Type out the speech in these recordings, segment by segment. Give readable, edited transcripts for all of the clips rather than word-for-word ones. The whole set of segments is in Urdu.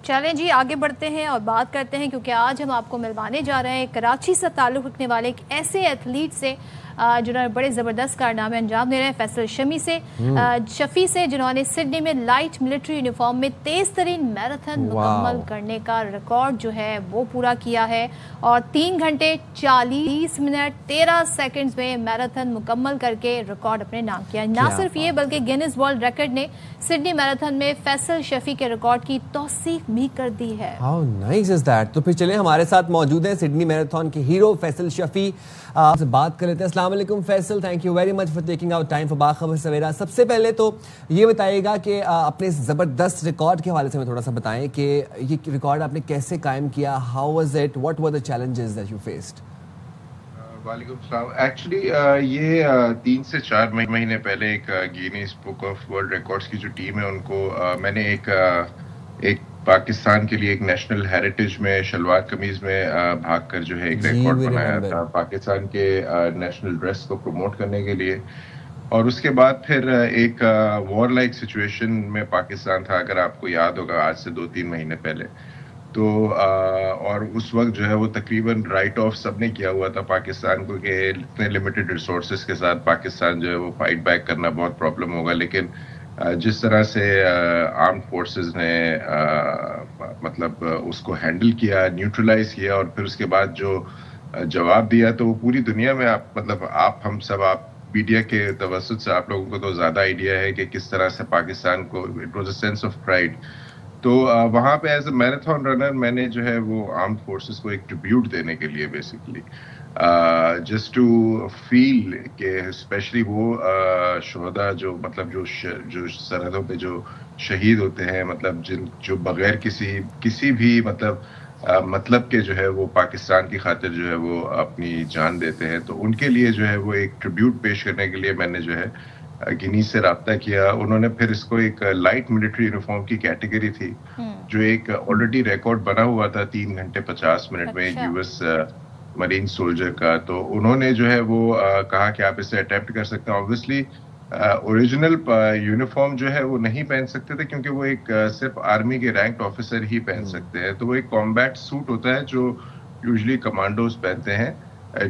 چلیں جی آگے بڑھتے ہیں اور بات کرتے ہیں، کیونکہ آج ہم آپ کو ملوانے جا رہے ہیں کراچی سے تعلق رکھنے والے ایک ایسے ایتھلیٹ سے جنہوں نے بڑے زبردست کارنامے انجام دے رہے ہیں، فیصل شفیع سے جنہوں نے سڈنی میں لائٹ ملٹری یونیفارم میں تیز ترین میراتھن مکمل کرنے کا ریکارڈ جو ہے وہ پورا کیا ہے، اور 3 گھنٹے 40 منٹ 13 سیکنڈز میں میراتھن مکمل کر کے ریکارڈ اپنے نام کیا۔ نہ صرف یہ بلکہ گینیز ورلڈ ریکارڈ نے سڈنی میراتھن میں فیصل شفیع کے ریکارڈ کی توثیق بھی کر دی ہے۔ How nice is that؟ تو پھر چلیں ہمارے ساتھ موجود ہیں سڈنی میراتھن کے ہیرو فیصل شفیع، آپ سے بات کر لیتے ہیں۔ السلام علیکم Faisal, thank you very much for taking out time for باخبر سویرا۔ سب سے پہلے تو یہ بتائیے گا کہ اپنے زبردست ریکارڈ کے حوالے سے ہمیں تھوڑا سا بتائیں کہ یہ ریکارڈ آپ نے کیسے قائم کیا، how was it, what were the challenges that you faced? وعلیکم السلام۔ ایکچولی یہ 3 سے 4 مہینے پہلے ایک Guinness book of world records کی جو ٹیم ہے ان کو میں نے ایک پاکستان کے لیے ایک نیشنل ہیریٹیج میں شلوار قمیض میں بھاگ کر جو ہے ایک ریکارڈ بنایا تھا پاکستان کے نیشنل ڈریس کو پروموٹ کرنے کے لیے، اور اس کے بعد پھر ایک وار لائک سچویشن میں پاکستان تھا، اگر آپ کو یاد ہوگا آج سے 2-3 مہینے پہلے، تو اور اس وقت جو ہے وہ تقریباً رائٹ آف سب نے کیا ہوا تھا پاکستان کو کہ اتنے لمیٹڈ ریسورسز کے ساتھ پاکستان جو ہے وہ فائٹ بیک کرنا بہت پرابلم ہوگا، لیکن جس طرح سے آرمڈ فورسز نے مطلب اس کو ہینڈل کیا، نیوٹرلائز کیا، اور پھر اس کے بعد جو جواب دیا، تو وہ پوری دنیا میں آپ ہم سب میڈیا کے توسط سے آپ لوگوں کو تو زیادہ آئیڈیا ہے کہ کس طرح سے پاکستان کو it was a sense of pride. تو وہاں پہ ایز اے میراتھن رنر میں نے جو ہے وہ آرمڈ فورسز کو ایک ٹریبیوٹ دینے کے لیے بیسیکلی جسٹ ٹو فیل کہ اسپیشلی وہ شہداء جو مطلب جو سرحدوں پہ جو شہید ہوتے ہیں، مطلب جو بغیر کسی بھی مطلب کے جو ہے وہ پاکستان کی خاطر جو ہے وہ اپنی جان دیتے ہیں، تو ان کے لیے جو ہے وہ ایک ٹریبیوٹ پیش کرنے کے لیے میں نے جو ہے گینیز سے رابطہ کیا۔ انہوں نے پھر اس کو ایک لائٹ ملٹری یونیفارم کی کیٹیگری تھی جو ایک آلریڈی ریکارڈ بنا ہوا تھا 3 گھنٹے 50 منٹ میں یو ایس مرین سولجر کا، تو انہوں نے جو ہے وہ کہا کہ آپ اسے اٹیمپٹ کر سکتے ہیں۔ اوبویسلی اوریجنل یونیفارم جو ہے وہ نہیں پہن سکتے تھے کیونکہ وہ ایک صرف آرمی کے رینکڈ آفیسر ہی پہن سکتے ہیں، تو وہ ایک کمبیٹ سوٹ ہوتا ہے جو یوزلی کمانڈوز پہنتے ہیں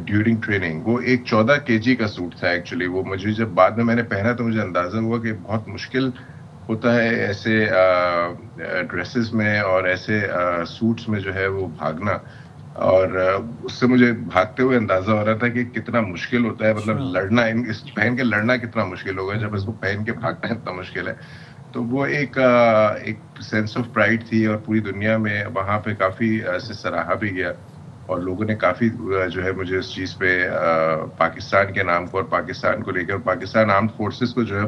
ڈیورنگ ٹریننگ۔ وہ ایک 14 kg کا سوٹ تھا ایکچولی۔ وہ مجھے جب بعد میں نے پہنا تو مجھے اندازہ ہوا کہ بہت مشکل ہوتا ہے ایسے ڈریسز میں اور ایسے سوٹس میں جو ہے وہ بھاگنا، اور اس سے مجھے بھاگتے ہوئے اندازہ ہو رہا تھا کہ کتنا مشکل ہوتا ہے، مطلب لڑنا، اس پہن کے لڑنا کتنا مشکل ہوگا جب اس کو پہن کے بھاگنا اتنا مشکل ہے۔ تو وہ ایک سینس آف پرائڈ تھی، اور پوری دنیا میں وہاں پہ کافی ایسے سراہا بھی گیا، اور لوگوں نے کافی جو ہے مجھے اس چیز پہ پاکستان کے نام کو اور پاکستان کو لے کر پاکستان آرمڈ فورسز کو جو ہے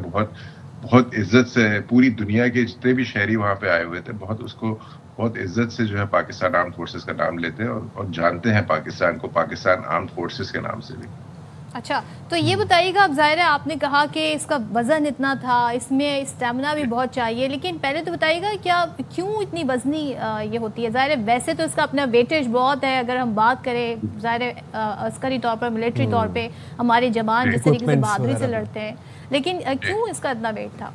بہت عزت سے پوری دنیا کے جتنے بھی شہری وہاں پہ آئے ہوئے تھے بہت عزت سے جو ہے پاکستان آرمڈ فورسز کا نام لیتے ہیں اور جانتے ہیں پاکستان کو پاکستان آرمڈ فورسز کے نام سے بھی۔ اچھا، تو یہ بتائیے گا، اب ظاہر ہے آپ نے کہا کہ اس کا وزن اتنا تھا، اس میں اسٹیمنا بھی بہت چاہیے، لیکن پہلے تو بتائیے گا کیوں اتنی وزنی یہ ہوتی ہے؟ ظاہر ہے ویسے تو اس کا اپنا ویٹیج بہت ہے، اگر ہم بات کریں ظاہر ہے عسکری طور پر، ملٹری طور پہ ہمارے جوان جس طریقے سے بہادری سے لڑتے ہیں، لیکن کیوں اس کا اتنا ویٹ تھا؟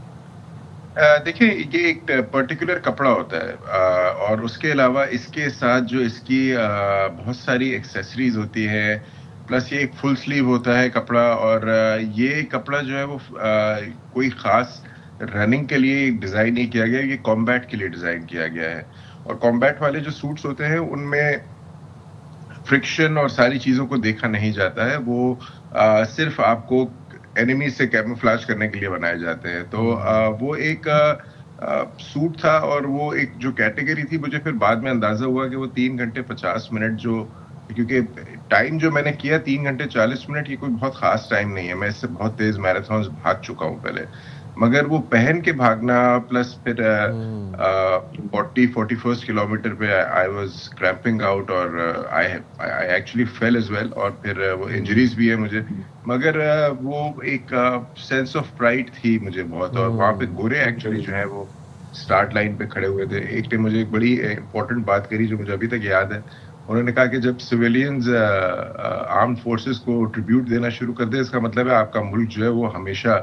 دیکھیں، یہ ایک پرٹیکولر کپڑا ہوتا ہے، اور اس کے علاوہ اس کے ساتھ جو اس کی بہت ساری ایکسیسریز ہوتی ہے، پلس یہ ایک فل سلیو ہوتا ہے کپڑا، اور یہ کپڑا جو ہے وہ کوئی خاص رننگ کے لیے ڈیزائن نہیں کیا گیا، یہ کمبیٹ کے لیے ڈیزائن کیا گیا ہے۔ اور کمبیٹ والے جو سوٹس ہوتے ہیں ان میں فرکشن اور ساری چیزوں کو دیکھا نہیں جاتا ہے، وہ صرف آپ کو اینیمی سے کیموفلاج کرنے کے لیے بنائے جاتے ہیں۔ تو وہ ایک سوٹ تھا، اور وہ ایک جو کیٹیگری تھی، مجھے پھر بعد میں اندازہ ہوا کہ وہ 3 گھنٹے 50 منٹ جو، کیونکہ ٹائم جو میں نے کیا 3 گھنٹے 40 منٹ، یہ کوئی بہت خاص ٹائم نہیں ہے، میں اس سے بہت تیز میراتھنز بھاگ چکا ہوں پہلے، مگر وہ پہن کے بھاگنا پلس پھر 40-41 کلومیٹر پہ آئی واز کریمپنگ آؤٹ، اور I actually feel as well, اور پھر وہ انجریز بھی ہے مجھے، مگر وہ ایک سینس آف پرائڈ تھی مجھے بہت۔ اور وہاں پہ گورے ایکچولی جو ہے وہ اسٹارٹ لائن پہ کھڑے ہوئے تھے۔ ایک نے مجھے ایک بڑی امپورٹنٹ بات کری جو مجھے ابھی تک یاد ہے، انہوں نے کہا کہ جب سویلینز آرمڈ فورسز کو ٹریبیوٹ دینا شروع کر دے، اس کا مطلب ہے آپ کا ملک جو ہے وہ ہمیشہ